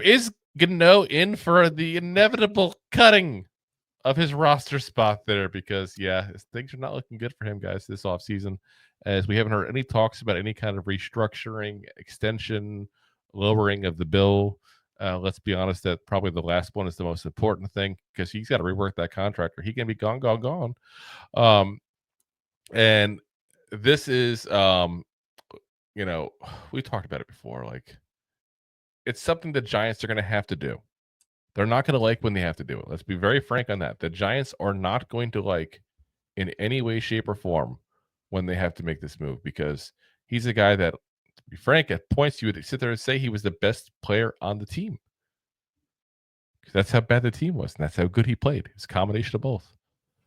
Is Gano in for the inevitable cutting of his roster spot there? Because, yeah, things are not looking good for him, guys, this offseason, as we haven't heard any talks about any kind of restructuring, extension, lowering of the bill. Let's be honest, that probably the last one is the most important thing because he's got to rework that contract or he can be gone, gone, gone. And this is, we talked about it before. Like, it's something the Giants are going to have to do. They're not going to like when they have to do it. Let's be very frank on that. The Giants are not going to like in any way, shape, or form when they have to make this move because he's a guy that, to be frank, at points you would sit there and say he was the best player on the team. That's how bad the team was, and that's how good he played. It's a combination of both.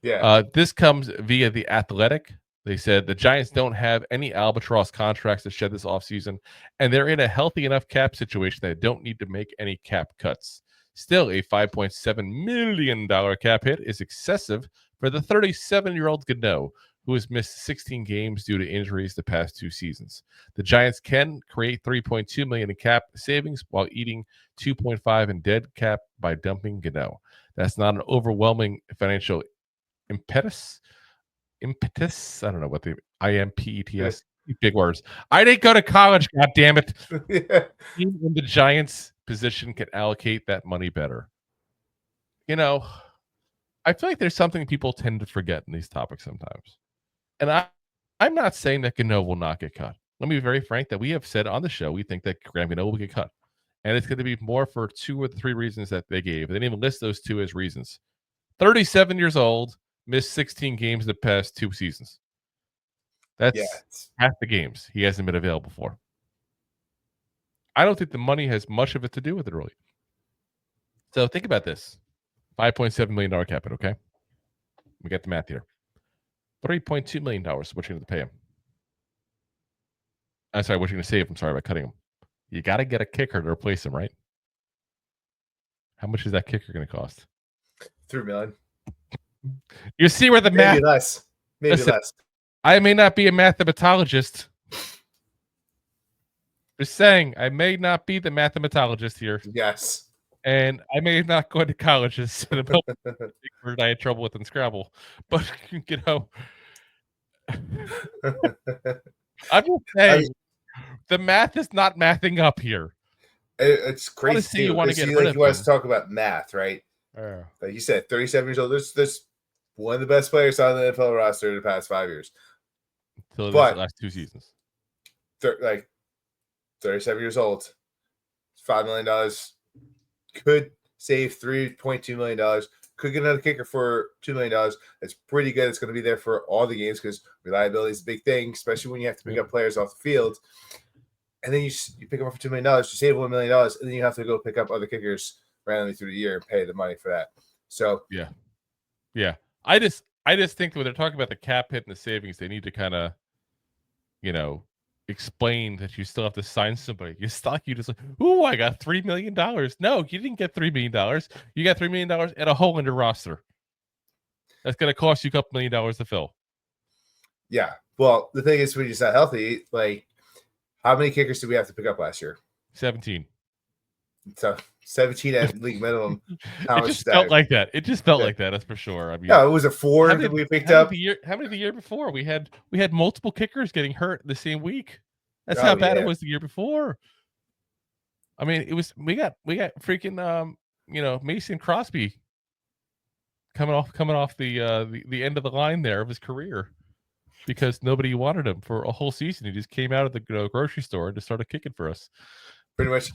Yeah. This comes via The Athletic. They said the Giants don't have any albatross contracts to shed this offseason, and they're in a healthy enough cap situation that they don't need to make any cap cuts. Still, a $5.7 million cap hit is excessive for the 37-year-old Gano, who has missed 16 games due to injuries the past 2 seasons. The Giants can create $3.2 million in cap savings while eating $2.5 in dead cap by dumping Gano. That's not an overwhelming financial impetus. I don't know what the IMPETS big words. I didn't go to college, god damn it. Yeah. In the Giants position can allocate that money better. I feel like there's something people tend to forget in these topics sometimes. And I'm not saying that Gano will not get cut. Let me be very frank that we have said on the show we think that Graham Gano will get cut. And it's going to be more for 2 or 3 reasons that they gave. They didn't even list those 2 as reasons. 37 years old, missed 16 games in the past 2 seasons. That's half the games he hasn't been available for. I don't think the money has much of it to do with it, really. So think about this. $5.7 million cap hit, okay? We got the math here. $3.2 million is what you're going to pay him. I'm sorry, what you're going to save. I'm sorry about cutting him. You got to get a kicker to replace him, right? How much is that kicker going to cost? $3 million. You see where the math... Maybe less. Maybe less. I may not be a mathematologist. Just saying, I may not be the mathematologist here. Yes. And I may have not gone to college. It's a word I had trouble with in Scrabble. But, I'm just saying, the math is not mathing up here. It's crazy. You want to get rid of you want us to talk about math, right? Like you said, 37 years old. There's one of the best players on the NFL roster in the past 5 years. Until the last 2 seasons. 37 years old. $5 million. Could save $3.2 million. Could get another kicker for $2 million. It's pretty good. It's going to be there for all the games because reliability is a big thing, especially when you have to pick up players off the field. And then you pick them up for $2 million, you save $1 million, and then you have to go pick up other kickers randomly through the year and pay the money for that. So yeah. I just think when they're talking about the cap hit and the savings, they need to kind of, explain that you still have to sign somebody. You just like, ooh, I got $3 million. No, you didn't get $3 million. You got $3 million and a hole in your roster. That's going to cost you a couple $1 million to fill. Yeah. Well, the thing is, when you're not healthy, like, how many kickers did we have to pick up last year? 17. So 17 at league minimum. It just felt like that. It just felt like that. That's for sure. I mean, it was a 4 that we picked up. How many the year before? We had multiple kickers getting hurt the same week. That's how bad it was the year before. I mean, it was we got freaking Mason Crosby coming off the end of the line there of his career because nobody wanted him for a whole season. He just came out of the grocery store and just started kicking for us. Pretty much.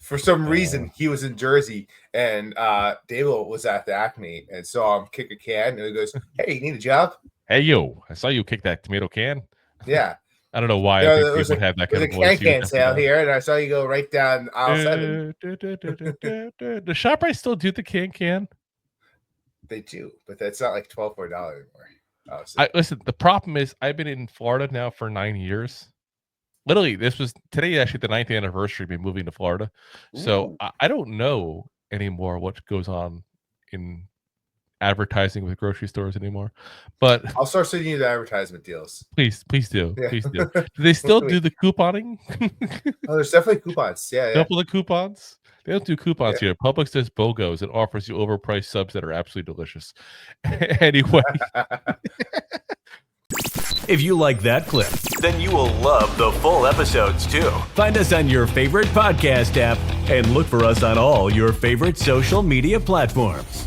For some reason, he was in Jersey, and Dable was at the Acme and saw him kick a can, and he goes, "Hey, you need a job?" Hey, yo! I saw you kick that tomato can. Yeah. I don't know why. I think people have that kind of voice. Can sale here, and I saw you go right down aisle 7. Does ShopRite still do the can? They do, but that's not like $12 or $14 anymore. Listen, the problem is I've been in Florida now for 9 years. Literally, this was today actually the 9th anniversary of me moving to Florida. So I don't know anymore what goes on in advertising with grocery stores anymore. But I'll start sending you the advertisement deals. please do. Yeah. Please do. Do they still do the couponing? Oh, there's definitely coupons. Yeah. Couple of coupons? They don't do coupons Yeah. here. Publix does BOGOs and offers you overpriced subs that are absolutely delicious. Anyway, If you like that clip, then you will love the full episodes too. Find us on your favorite podcast app and look for us on all your favorite social media platforms.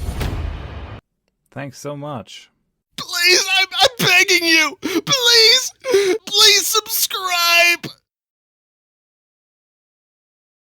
Thanks so much. Please, I'm begging you. Please subscribe.